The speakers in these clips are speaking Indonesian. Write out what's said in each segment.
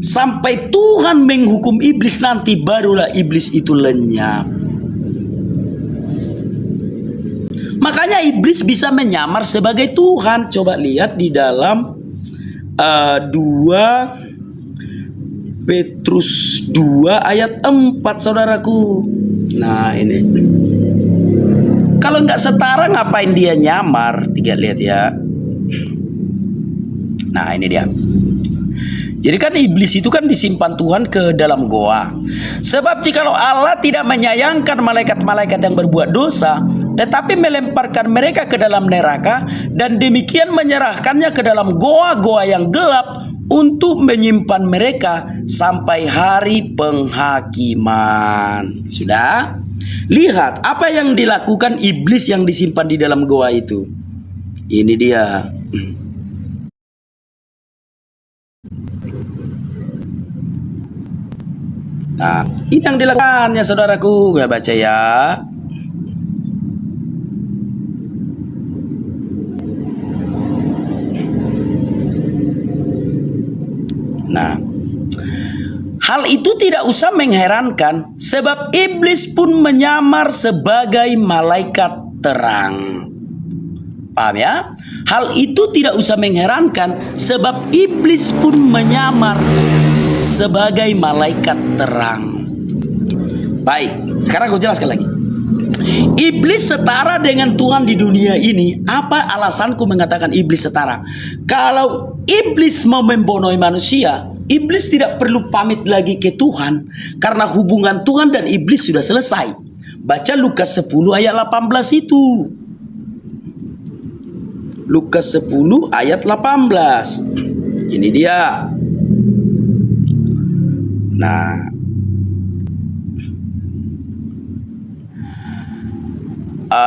Sampai Tuhan menghukum iblis nanti, barulah iblis itu lenyap. Makanya iblis bisa menyamar sebagai Tuhan. Coba lihat di dalam 2 Petrus 2 ayat 4, saudaraku. Nah ini, kalau nggak setara ngapain dia nyamar? Lihat ya. Nah ini dia. Jadi kan iblis itu kan disimpan Tuhan ke dalam goa. Sebab jikalau Allah tidak menyayangkan malaikat-malaikat yang berbuat dosa, tetapi melemparkan mereka ke dalam neraka, dan demikian menyerahkannya ke dalam goa-goa yang gelap untuk menyimpan mereka sampai hari penghakiman. Sudah? Lihat apa yang dilakukan iblis yang disimpan di dalam goa itu. Ini dia. Nah, ini yang dilakukannya, saudaraku. Gue baca ya. Nah, hal itu tidak usah mengherankan, sebab iblis pun menyamar sebagai malaikat terang. Paham ya? Hal itu tidak usah mengherankan, sebab iblis pun menyamar sebagai malaikat terang. Baik, sekarang aku jelaskan lagi. Iblis setara dengan Tuhan di dunia ini. Apa alasanku mengatakan iblis setara? Kalau iblis mau membonohi manusia, iblis tidak perlu pamit lagi ke Tuhan, karena hubungan Tuhan dan iblis sudah selesai. Baca Lukas 10 ayat 18 itu. Lukas 10 ayat 18. Ini dia. Nah,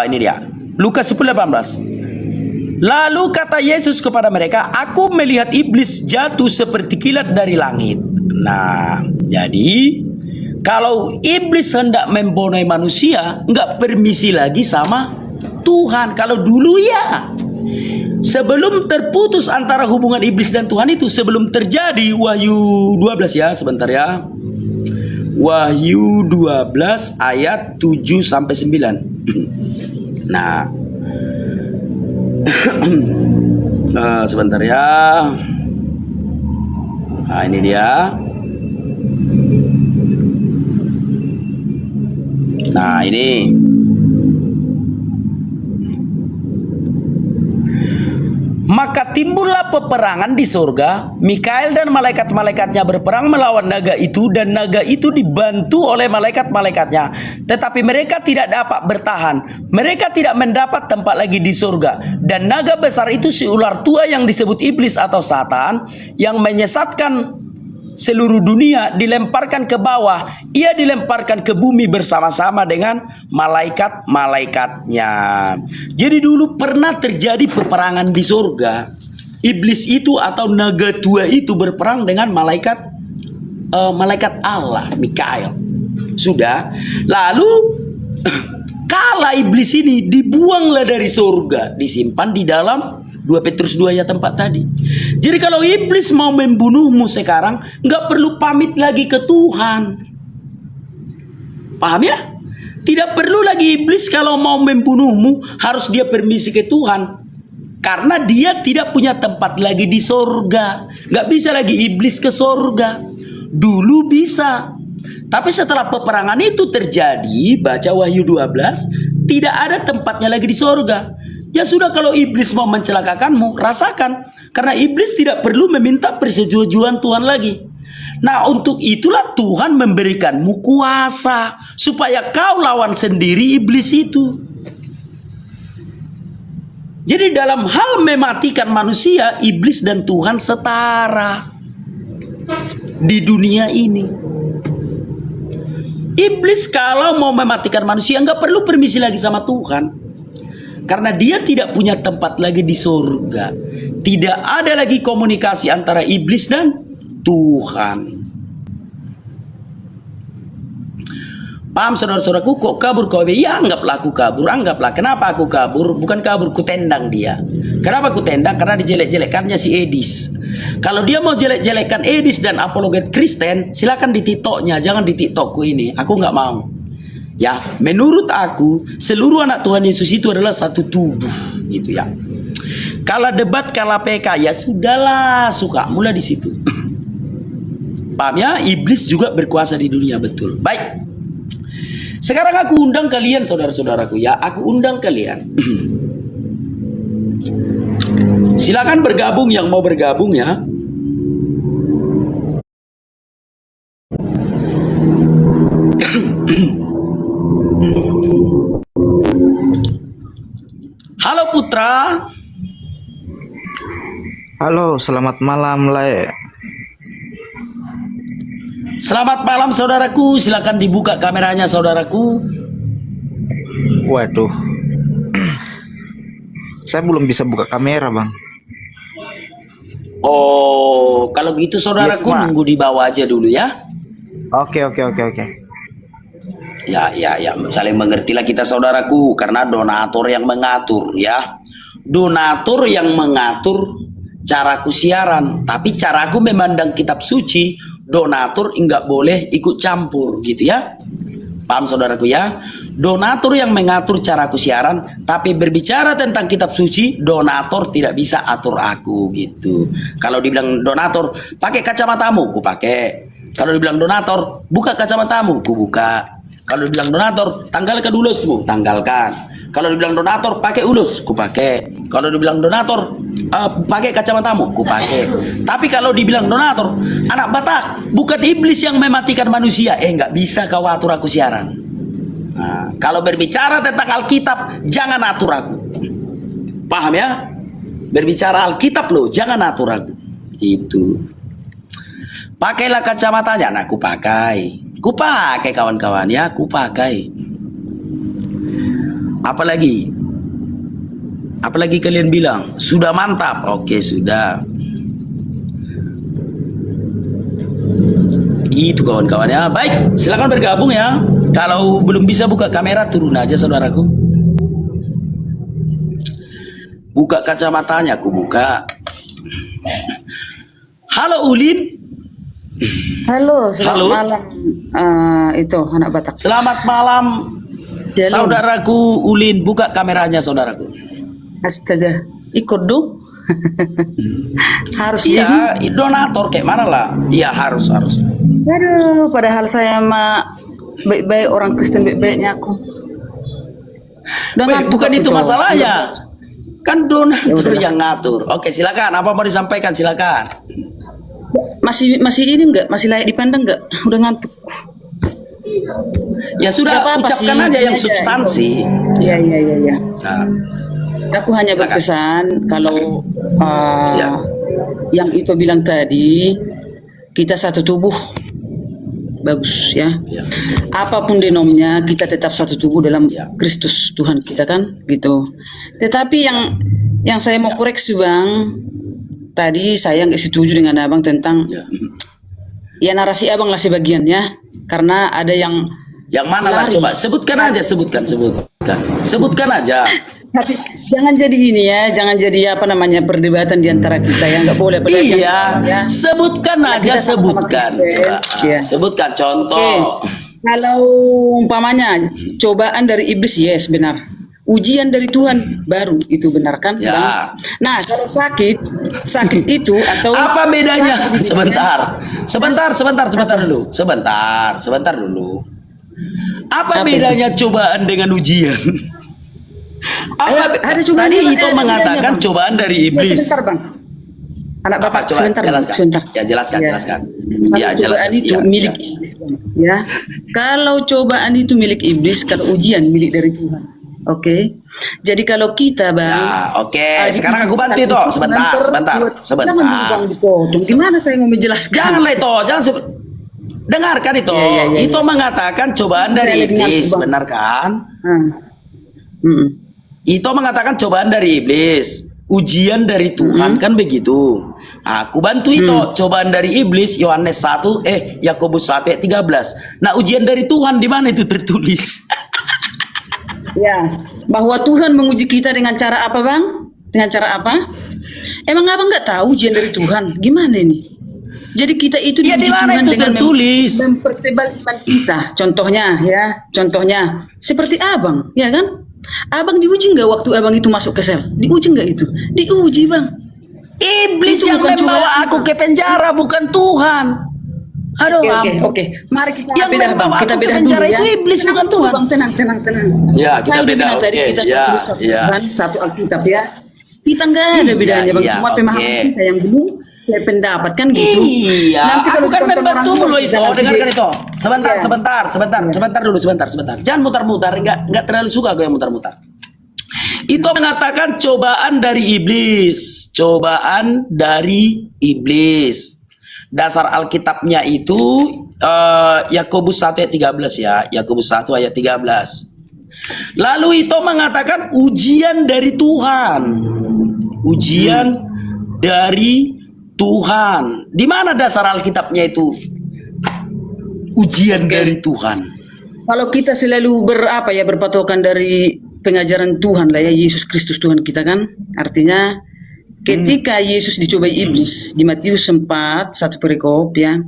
ini dia. Lukas 10 ayat 18. Lalu kata Yesus kepada mereka, "Aku melihat iblis jatuh seperti kilat dari langit." Nah, jadi kalau iblis hendak membonohi manusia, nggak permisi lagi sama Tuhan. Kalau dulu ya, sebelum terputus antara hubungan iblis dan Tuhan itu, sebelum terjadi Wahyu 12 ya, sebentar ya. Wahyu 12 ayat 7 sampai 9. Nah, sebentar ya. Nah, ini dia. Nah, ini. Maka timbullah peperangan di surga. Mikael dan malaikat-malaikatnya berperang melawan naga itu, dan naga itu dibantu oleh malaikat-malaikatnya. Tetapi mereka tidak dapat bertahan. Mereka tidak mendapat tempat lagi di surga. Dan naga besar itu si ular tua yang disebut iblis atau Satan, yang menyesatkan seluruh dunia, dilemparkan ke bawah. Ia dilemparkan ke bumi bersama-sama dengan malaikat-malaikatnya. Jadi dulu pernah terjadi peperangan di surga. Iblis itu atau naga tua itu berperang dengan malaikat Allah, Mikael. Sudah. Lalu kala iblis ini dibuanglah dari surga, disimpan di dalam 2 Petrus 2 ayat 4 tadi. Jadi kalau iblis mau membunuhmu sekarang, nggak perlu pamit lagi ke Tuhan. Paham ya? Tidak perlu lagi iblis kalau mau membunuhmu harus dia permisi ke Tuhan. Karena dia tidak punya tempat lagi di sorga. Nggak bisa lagi iblis ke sorga. Dulu bisa. Tapi setelah peperangan itu terjadi, baca Wahyu 12, tidak ada tempatnya lagi di sorga. Ya sudah, kalau iblis mau mencelakakanmu, rasakan. Karena iblis tidak perlu meminta persetujuan Tuhan lagi. Nah, untuk itulah Tuhan memberikanmu kuasa, supaya kau lawan sendiri iblis itu. Jadi dalam hal mematikan manusia, iblis dan Tuhan setara di dunia ini. Iblis kalau mau mematikan manusia, nggak perlu permisi lagi sama Tuhan. Karena dia tidak punya tempat lagi di surga. Tidak ada lagi komunikasi antara iblis dan Tuhan. Paham saudara-saudaraku? Kok kabur kau? Ya, anggaplah aku kabur. Anggaplah. Kenapa aku kabur? Bukan kabur, ku tendang dia. Kenapa ku tendang? Karena dijelek-jelekannya si Edis. Kalau dia mau jelek-jelekan Edis dan apologet Kristen, silakan di TikToknya, jangan di TikTokku ini. Aku nggak mau. Ya, menurut aku seluruh anak Tuhan Yesus itu adalah satu tubuh, gitu ya. Kalau debat, kalah PK, ya sudahlah, suka mulai di situ. Paham ya? Iblis juga berkuasa di dunia, betul. Baik. Sekarang aku undang kalian, saudara-saudaraku ya. Aku undang kalian. Silakan bergabung yang mau bergabung ya. Halo Putra. Halo, selamat malam, Le. Selamat malam saudaraku. Silakan dibuka kameranya saudaraku. Waduh, saya belum bisa buka kamera, Bang. Oh, kalau gitu saudaraku Iya, Pak. nunggu di bawah aja dulu ya. Oke. Ya, saling mengertilah kita saudaraku, karena donatur yang mengatur ya. Donatur yang mengatur caraku siaran, tapi caraku memandang kitab suci, donatur enggak boleh ikut campur gitu ya. Paham saudaraku ya? Donatur yang mengatur caraku siaran, tapi berbicara tentang kitab suci, donatur tidak bisa atur aku gitu. Kalau dibilang donatur, pakai kacamatamu, ku pakai. Kalau dibilang donatur, buka kacamatamu, ku buka. Kalau dibilang donatur, tanggalkan ulusmu, tanggalkan. Kalau dibilang donatur, pakai ulus, ku pakai. Kalau dibilang donatur, pakai kacamatamu, ku pakai. Tapi kalau dibilang donatur, anak Batak, bukan iblis yang mematikan manusia. Nggak bisa kau atur aku siaran. Nah, kalau berbicara tentang Alkitab, jangan atur aku. Paham ya? Berbicara Alkitab loh, jangan atur aku. Itu. Pakailah kacamatanya. Nah, aku pakai. Ku pakai kawan-kawan ya, ku pakai. Apalagi? Apalagi kalian bilang? Sudah mantap. Oke, sudah. Itu kawan-kawan ya. Baik, silakan bergabung ya. Kalau belum bisa buka kamera, turun aja saudaraku. Buka kacamatanya, aku buka. Halo Ulin. Halo, selamat Halo. malam. Itu anak Batak. Selamat malam. Jalin. Saudaraku Ulin, buka kameranya saudaraku. Astaga, ikut dong. Harus Iya, donatur kayak mana lah? Iya, harus. Aduh, padahal saya mah baik-baik orang Kristen, baik-baiknya aku. Baik, bukan itu masalahnya. Kan donatur Ya, yang ngatur. Oke, silakan. Apa mau disampaikan? Silakan. Masih ini enggak? Masih layak dipandang enggak? Udah ngantuk. Ya sudah, Gak apa-apa ucapkan sih, aja yang ini aja, substansi. Iya. Nah, Aku hanya Silakan. berpesan kalau Ya. yang itu bilang tadi, kita satu tubuh. Bagus ya. ya. Apapun denomnya, kita tetap satu tubuh dalam Ya. Kristus Tuhan kita kan, gitu. Tetapi yang saya mau koreksi Bang, tadi saya nggak setuju dengan Abang tentang Ya. ya narasi Abang lah sebagian ya, karena ada yang Yang mana lah? lari. Coba sebutkan aja, sebutkan aja. Tapi jangan jadi ini ya, jangan jadi apa namanya perdebatan di antara kita ya, nggak boleh. Padahal Iya, ya. sebutkan Karena aja, kita sama-sama sebutkan. Kristen. Coba. Iya. Sebutkan contoh. Oke, kalau umpamanya cobaan dari iblis, yes benar. Ujian dari Tuhan baru itu benar kan? Ya. Bang? Nah kalau sakit itu atau Apa bedanya? sakit, Sebentar dulu. Sebentar dulu. Apa Apa bedanya cobaan dengan ujian? ada cobaan Tadi juga, itu ada mengatakan bedanya, Bang. cobaan dari Ya, iblis. sebentar bang. Anak Apa? bapak Coba sebentar, Bang. jelaskan. Sebentar. Ya, jelaskan. Kalau Ya, cobaan jelaskan. itu Ya, milik ya. iblis, Bang. Ya. Kalau cobaan itu milik iblis, kalau ujian milik dari Tuhan. Oke. Jadi kalau kita, Bang. Ya, oke. Sekarang aku bantu itu. Sebentar. Jangan Bang dipotong. Gimana saya mau menjelaskan? Janganlah itu, jangan dengarkan itu. Ya. Itu mengatakan cobaan Saya dari lagi ngantuk, iblis, Bang. benar kan? Mm-mm. Itu mengatakan cobaan dari iblis, ujian dari Tuhan, kan begitu. Aku bantu itu, cobaan dari iblis Yohanes 1, Yakobus 1 ayat 13. Nah, ujian dari Tuhan di mana itu tertulis? Ya, bahwa Tuhan menguji kita dengan cara apa, Bang? Dengan cara apa? Emang abang nggak tahu ujian dari Tuhan? Gimana ini? Jadi kita itu Ya di diuji mana Tuhan itu dengan tertulis? mempertebal iman kita. Contohnya seperti abang, ya kan? Abang diuji nggak waktu abang itu masuk ke sel? Diuji nggak itu? Diuji bang. Iblis Itu yang bukan membawa cobaan. aku ke penjara, bukan Tuhan. Aduh, Oke. Mari kita Yang bedah bang. membawa Kita aku ke bedah dulu penjara ya. itu iblis, Tenang bukan dulu, Tuhan. Bang, tenang. Ya, kita Saya udah beda, bilang tadi oke. kita Ya, satu ya. Tuhan, satu Alkitab ya. Kita nggak ada Iya, bedanya bang. iya, Cuma oke. pemahaman kita yang belum saya pendapat kan gitu. Iya, Nanti aku kalau kan ditonton membantu orang lo luar, itu. jangan Dengarkan dijek. itu. Sebentar, Iya. sebentar. Jangan mutar-mutar, enggak terlalu suka gue yang mutar-mutar. Itu mengatakan cobaan dari iblis. Cobaan dari iblis. Dasar Alkitabnya itu Yakobus 1 ayat 13 ya. Yakobus 1 ayat 13. Lalu itu mengatakan ujian dari Tuhan. Ujian dari Tuhan. Di mana dasar Alkitabnya itu? Ujian dari Tuhan. Kalau kita selalu berpatokan dari pengajaran Tuhan lah ya, Yesus Kristus Tuhan kita kan, artinya ketika Yesus dicobai iblis di Matius 4 satu perikop ya,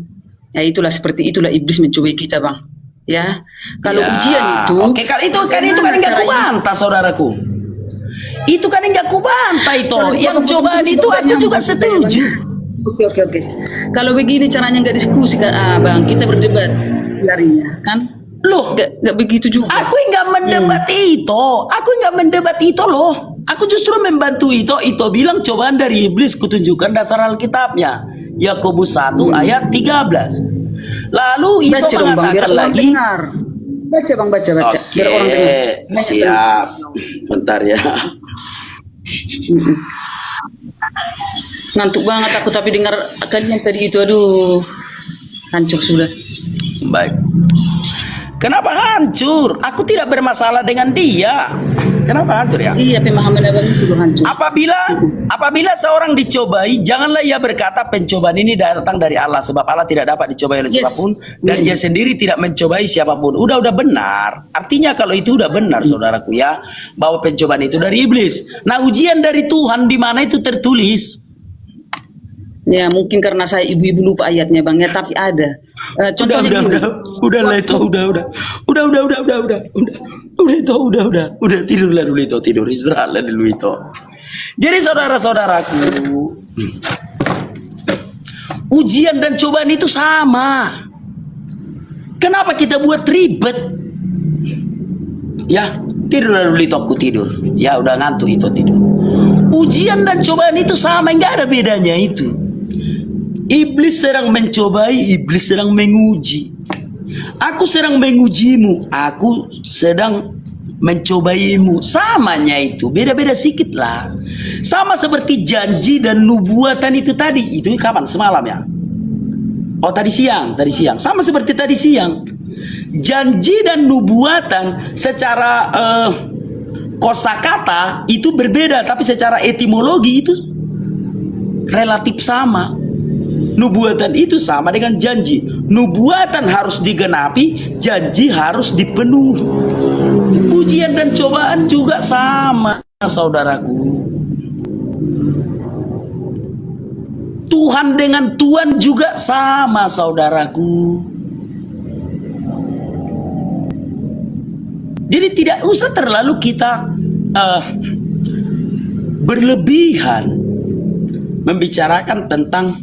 ya seperti itulah iblis mencobai kita bang, ya. Kalau Ya, ujian itu, oke, itu kan enggak kubantah saudaraku. Itu kan enggak kubantah itu. Yang cobaan itu aku juga setuju. Oke. Kalau begini caranya nggak diskusi kan, bang, kita berdebat larinya kan. Loh, Nggak begitu juga. aku enggak mendebat itu. Aku enggak mendebat itu loh. Aku justru membantu itu. Itu bilang cobaan dari iblis, kutunjukkan dasar Alkitabnya. Yakobus 1 ayat 13. Lalu itu Baca dong bang, biar mengatakan orang lagi. dengar. Baca bang, baca. Oke, Biar orang dengar. siap. Bentar ya. Ngantuk banget aku tapi dengar kalian tadi itu, aduh, hancur sudah. Baik. Kenapa hancur? Aku tidak bermasalah dengan dia. Kenapa hancur ya? Iya, pemahaman abang itu hancur. Apabila seorang dicobai, janganlah ia berkata pencobaan ini datang dari Allah, sebab Allah tidak dapat dicobai oleh Yes. siapapun dan ia sendiri tidak mencobai siapapun. Udah benar. Artinya kalau itu udah benar saudaraku ya, bahwa pencobaan itu dari iblis. Nah, ujian dari Tuhan di mana itu tertulis? Ya mungkin karena saya ibu-ibu lupa ayatnya bang ya, tapi ada. Contohnya gini. Udah tidurlah dulu itu, istirahatlah dulu itu. Jadi saudara-saudaraku, ujian dan cobaan itu sama. Kenapa kita buat ribet? Ya, tidurlah dulu itu, aku tidur. Ya udah ngantuk itu tidur. Ujian dan cobaan itu sama, enggak ada bedanya itu. Iblis sedang mencobai, iblis sedang menguji. Aku sedang mengujimu, aku sedang mencobaimu. Samanya itu, beda-beda sedikit lah. Sama seperti janji dan nubuatan itu tadi. Itu kapan? Semalam ya? Oh tadi siang. Sama seperti tadi siang. Janji dan nubuatan secara kosakata itu berbeda, tapi secara etimologi itu relatif sama. Nubuatan itu sama dengan janji. Nubuatan harus digenapi, janji harus dipenuhi. Ujian dan cobaan juga sama, saudaraku. Tuhan dengan Tuhan juga sama, saudaraku. Jadi tidak usah terlalu kita berlebihan membicarakan tentang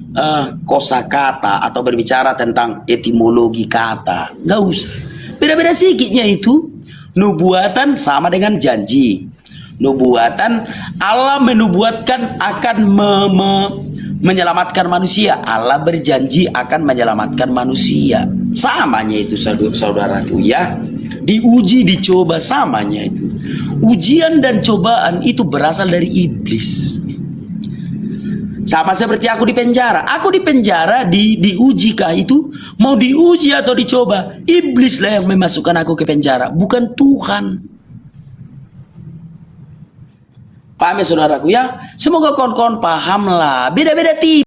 kosakata atau berbicara tentang etimologi kata. Nggak usah. Beda-beda sedikitnya itu. Nubuatan sama dengan janji. Nubuatan, Allah menubuatkan akan menyelamatkan manusia. Allah berjanji akan menyelamatkan manusia. Samanya itu saudaraku ya. Diuji, dicoba, samanya itu. Ujian dan cobaan itu berasal dari iblis. Sama seperti aku di penjara. Aku di penjara diuji kah itu? Mau diuji atau dicoba? Iblislah yang memasukkan aku ke penjara, bukan Tuhan. Paham ya saudaraku ya? Semoga kawan-kawan paham lah. Beda-beda tipis.